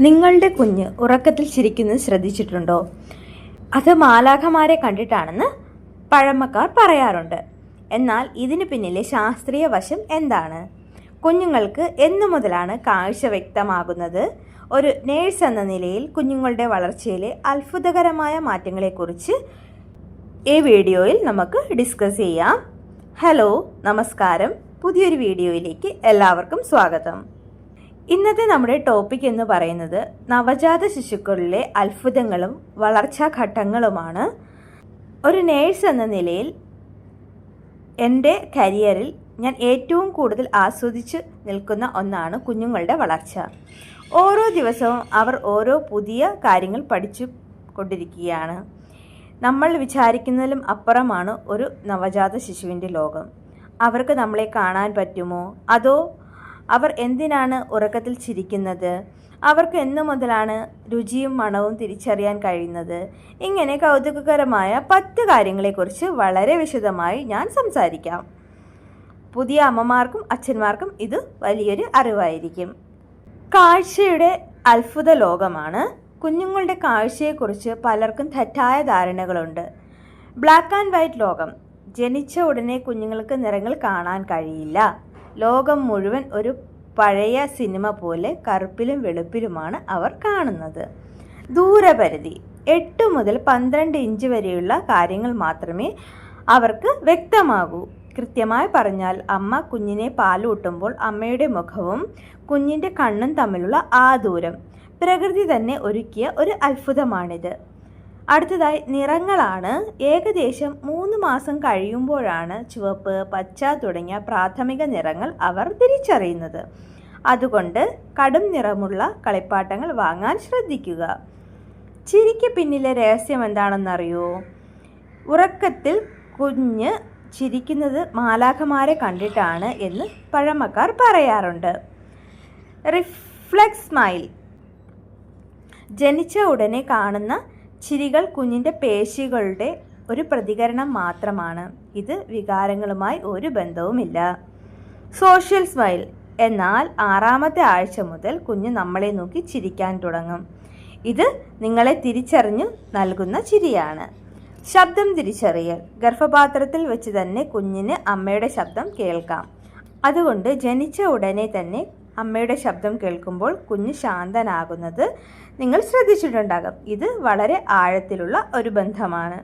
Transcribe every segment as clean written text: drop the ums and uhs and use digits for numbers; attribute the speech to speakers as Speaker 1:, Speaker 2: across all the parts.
Speaker 1: നിങ്ങളുടെ കുഞ്ഞ് ഉറക്കത്തിൽ ചിരിക്കുന്നത് ശ്രദ്ധിച്ചിട്ടുണ്ടോ? അത് മാലാഖമാരെ കണ്ടിട്ടാണെന്ന് പഴമക്കാർ പറയാറുണ്ട്. എന്നാൽ ഇതിന് പിന്നിലെ ശാസ്ത്രീയ വശം എന്താണ്? കുഞ്ഞുങ്ങൾക്ക് എന്നു മുതലാണ് കാഴ്ച വ്യക്തമാകുന്നത്? ഒരു നേഴ്സ് എന്ന നിലയിൽ കുഞ്ഞുങ്ങളുടെ വളർച്ചയിലെ അത്ഭുതകരമായ മാറ്റങ്ങളെക്കുറിച്ച് ഈ വീഡിയോയിൽ നമുക്ക് ഡിസ്കസ് ചെയ്യാം. ഹലോ, നമസ്കാരം. പുതിയൊരു വീഡിയോയിലേക്ക് എല്ലാവർക്കും സ്വാഗതം. ഇന്നത്തെ നമ്മുടെ ടോപ്പിക് എന്ന് പറയുന്നത് നവജാത ശിശുക്കളിലെ അത്ഭുതങ്ങളും വളർച്ചാ ഘട്ടങ്ങളുമാണ്. ഒരു നേഴ്സ് എന്ന നിലയിൽ എൻ്റെ കരിയറിൽ ഞാൻ ഏറ്റവും കൂടുതൽ ആസ്വദിച്ച് നിൽക്കുന്ന ഒന്നാണ് കുഞ്ഞുങ്ങളുടെ വളർച്ച. ഓരോ ദിവസവും അവർ ഓരോ പുതിയ കാര്യങ്ങൾ പഠിച്ചു കൊണ്ടിരിക്കുകയാണ്. നമ്മൾ വിചാരിക്കുന്നതിലും അപ്പുറമാണ് ഒരു നവജാത ശിശുവിൻ്റെ ലോകം. അവർക്ക് നമ്മളെ കാണാൻ പറ്റുമോ? അതോ അവർ എന്തിനാണ് ഉറക്കത്തിൽ ചിരിക്കുന്നത്? അവർക്ക് എന്നു മുതലാണ് രുചിയും മണവും തിരിച്ചറിയാൻ കഴിയുന്നത്? ഇങ്ങനെ കൗതുകകരമായ 10 കാര്യങ്ങളെക്കുറിച്ച് വളരെ വിശദമായി ഞാൻ സംസാരിക്കാം. പുതിയ അമ്മമാർക്കും അച്ഛന്മാർക്കും ഇത് വലിയൊരു അറിവായിരിക്കും. കാഴ്ചയുടെ അത്ഭുത ലോകമാണ്. കുഞ്ഞുങ്ങളുടെ കാഴ്ചയെക്കുറിച്ച് പലർക്കും തെറ്റായ ധാരണകളുണ്ട്. ബ്ലാക്ക് ആൻഡ് വൈറ്റ് ലോകം. ജനിച്ച ഉടനെ കുഞ്ഞുങ്ങൾക്ക് നിറങ്ങൾ കാണാൻ കഴിയില്ല. ലോകം മുഴുവൻ ഒരു പഴയ സിനിമ പോലെ കറുപ്പിലും വെളുപ്പിലുമാണ് അവർ കാണുന്നത്. ദൂരപരിധി 8 മുതൽ 12 ഇഞ്ച് വരെയുള്ള കാര്യങ്ങൾ മാത്രമേ അവർക്ക് വ്യക്തമാകൂ. കൃത്യമായി പറഞ്ഞാൽ അമ്മ കുഞ്ഞിനെ പാലൂട്ടുമ്പോൾ അമ്മയുടെ മുഖവും കുഞ്ഞിൻ്റെ കണ്ണും തമ്മിലുള്ള ആ ദൂരം പ്രകൃതി തന്നെ ഒരുക്കിയ ഒരു അത്ഭുതമാണിത്. അടുത്തതായി നിറങ്ങളാണ്. ഏകദേശം 3 മാസം കഴിയുമ്പോഴാണ് ചുവപ്പ്, പച്ച തുടങ്ങിയ പ്രാഥമിക നിറങ്ങൾ അവർ തിരിച്ചറിയുന്നത്. അതുകൊണ്ട് കടും നിറമുള്ള കളിപ്പാട്ടങ്ങൾ വാങ്ങാൻ ശ്രദ്ധിക്കുക. ചിരിക്ക് പിന്നിലെ രഹസ്യം എന്താണെന്നറിയോ? ഉറക്കത്തിൽ കുഞ്ഞ് ചിരിക്കുന്നത് മാലാഖമാരെ കണ്ടിട്ടാണ് എന്ന് പഴമക്കാർ പറയാറുണ്ട്. Reflex smile. ജനിച്ച ഉടനെ കാണുന്ന ചിരികൾ കുഞ്ഞിൻ്റെ പേശികളുടെ ഒരു പ്രതികരണം മാത്രമാണ്. ഇത് വികാരങ്ങളുമായി ഒരു ബന്ധവുമില്ല. Social smile. എന്നാൽ 6ാമത്തെ ആഴ്ച മുതൽ കുഞ്ഞ് നമ്മളെ നോക്കി ചിരിക്കാൻ തുടങ്ങും. ഇത് നിങ്ങളെ തിരിച്ചറിഞ്ഞു നൽകുന്ന ചിരിയാണ്. ശബ്ദം തിരിച്ചറിയൽ. ഗർഭപാത്രത്തിൽ വെച്ച് തന്നെ കുഞ്ഞിന് അമ്മയുടെ ശബ്ദം കേൾക്കാം. അതുകൊണ്ട് ജനിച്ച ഉടനെ തന്നെ അമ്മയുടെ ശബ്ദം കേൾക്കുമ്പോൾ കുഞ്ഞ് ശാന്തനാകുന്നത് നിങ്ങൾ ശ്രദ്ധിച്ചിട്ടുണ്ടാകും. ഇത് വളരെ ആഴത്തിലുള്ള ഒരു ബന്ധമാണ്.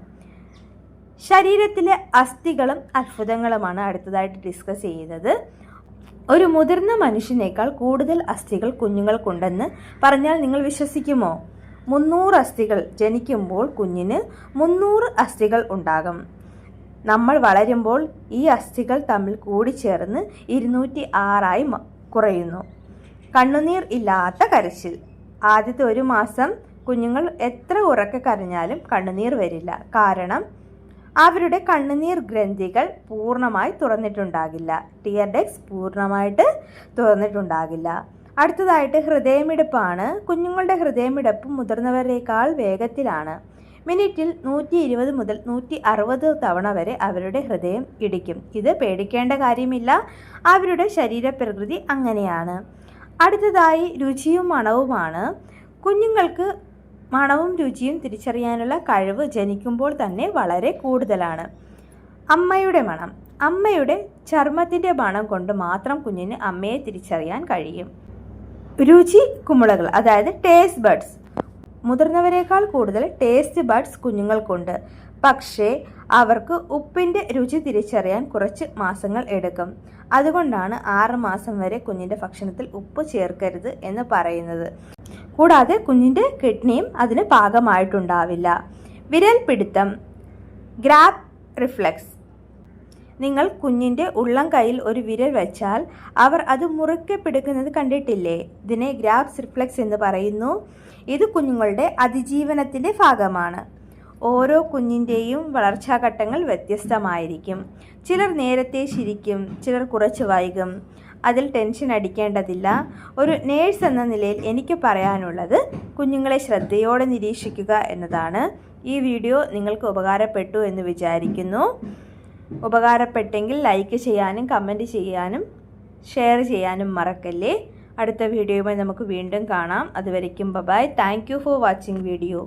Speaker 1: ശരീരത്തിലെ അസ്ഥികളും അത്ഭുതങ്ങളുമാണ് അടുത്തതായിട്ട് ഡിസ്കസ് ചെയ്യുന്നത്. ഒരു മുതിർന്ന മനുഷ്യനേക്കാൾ കൂടുതൽ അസ്ഥികൾ കുഞ്ഞുങ്ങൾക്കുണ്ടെന്ന് പറഞ്ഞാൽ നിങ്ങൾ വിശ്വസിക്കുമോ? 300 അസ്ഥികൾ. ജനിക്കുമ്പോൾ കുഞ്ഞിന് 300 അസ്ഥികൾ ഉണ്ടാകും. നമ്മൾ വളരുമ്പോൾ ഈ അസ്ഥികൾ തമ്മിൽ കൂടിച്ചേർന്ന് 206 കുറയുന്നു. കണ്ണുനീർ ഇല്ലാത്ത കരച്ചിൽ. ആദ്യത്തെ 1 മാസം കുഞ്ഞുങ്ങൾ എത്ര ഉറക്കെ കരഞ്ഞാലും കണ്ണുനീർ വരില്ല. കാരണം അവരുടെ കണ്ണുനീർ ഗ്രന്ഥികൾ പൂർണ്ണമായി തുറന്നിട്ടുണ്ടാകില്ല. ടിയർ ഡക്ട്സ് പൂർണ്ണമായിട്ട് തുറന്നിട്ടുണ്ടാകില്ല. അടുത്തതായിട്ട് ഹൃദയമിടിപ്പാണ്. കുഞ്ഞുങ്ങളുടെ ഹൃദയമിടിപ്പ് മുതിർന്നവരേക്കാൾ വേഗത്തിലാണ്. മിനിറ്റിൽ 120 മുതൽ 160 തവണ വരെ അവരുടെ ഹൃദയം ഇടിക്കും. ഇത് പേടിക്കേണ്ട കാര്യമില്ല. അവരുടെ ശരീരപ്രകൃതി അങ്ങനെയാണ്. അടുത്തതായി രുചിയും മണവുമാണ്. കുഞ്ഞുങ്ങൾക്ക് മണവും രുചിയും തിരിച്ചറിയാനുള്ള കഴിവ് ജനിക്കുമ്പോൾ തന്നെ വളരെ കൂടുതലാണ്. അമ്മയുടെ മണം. അമ്മയുടെ ചർമ്മത്തിൻ്റെ മണം കൊണ്ട് മാത്രം കുഞ്ഞിന് അമ്മയെ തിരിച്ചറിയാൻ കഴിയും. രുചി കുമിളകൾ, അതായത് ടേസ്റ്റ് ബഡ്സ്. മുതിർന്നവരെക്കാൾ കൂടുതൽ ടേസ്റ്റ് ബഡ്സ് കുഞ്ഞുങ്ങൾക്കുണ്ട്. പക്ഷേ അവർക്ക് ഉപ്പിൻ്റെ രുചി തിരിച്ചറിയാൻ കുറച്ച് മാസങ്ങൾ എടുക്കും. അതുകൊണ്ടാണ് 6 മാസം വരെ കുഞ്ഞിൻ്റെ ഭക്ഷണത്തിൽ ഉപ്പ് ചേർക്കരുത് എന്ന് പറയുന്നത്. കൂടാതെ കുഞ്ഞിൻ്റെ കിഡ്നിയും അതിന് പാകമായിട്ടുണ്ടാവില്ല. വിരൽ പിടുത്തം. Grab reflex. നിങ്ങൾ കുഞ്ഞിൻ്റെ ഉള്ളം കൈയിൽ ഒരു വിരൽ വെച്ചാൽ അവർ അത് മുറുക്കെ പിടിക്കുന്നത് കണ്ടിട്ടില്ലേ? ഇതിനെ ഗ്രാബ്സ് റിഫ്ലെക്സ് എന്ന് പറയുന്നു. ഇത് കുഞ്ഞുങ്ങളുടെ അതിജീവനത്തിൻ്റെ ഭാഗമാണ്. ഓരോ കുഞ്ഞിൻ്റെയും വളർച്ചാഘട്ടങ്ങൾ വ്യത്യസ്തമായിരിക്കും. ചിലർ നേരത്തെ ചിരിക്കും, ചിലർ കുറച്ച് വൈകും. അതിൽ ടെൻഷൻ അടിക്കേണ്ടതില്ല. ഒരു നേഴ്സ് എന്ന നിലയിൽ എനിക്ക് പറയാനുള്ളത് കുഞ്ഞുങ്ങളെ ശ്രദ്ധയോടെ നിരീക്ഷിക്കുക എന്നതാണ്. ഈ വീഡിയോ നിങ്ങൾക്ക് ഉപകാരപ്പെട്ടു എന്ന് വിചാരിക്കുന്നു. ഉപകാരപ്പെട്ടെങ്കിൽ ലൈക്ക് ചെയ്യാനും കമൻറ്റ് ചെയ്യാനും ഷെയർ ചെയ്യാനും മറക്കല്ലേ. അടുത്ത വീഡിയോയുമായി നമുക്ക് വീണ്ടും കാണാം. അതുവരയ്ക്കും bye. Thank you for watching video.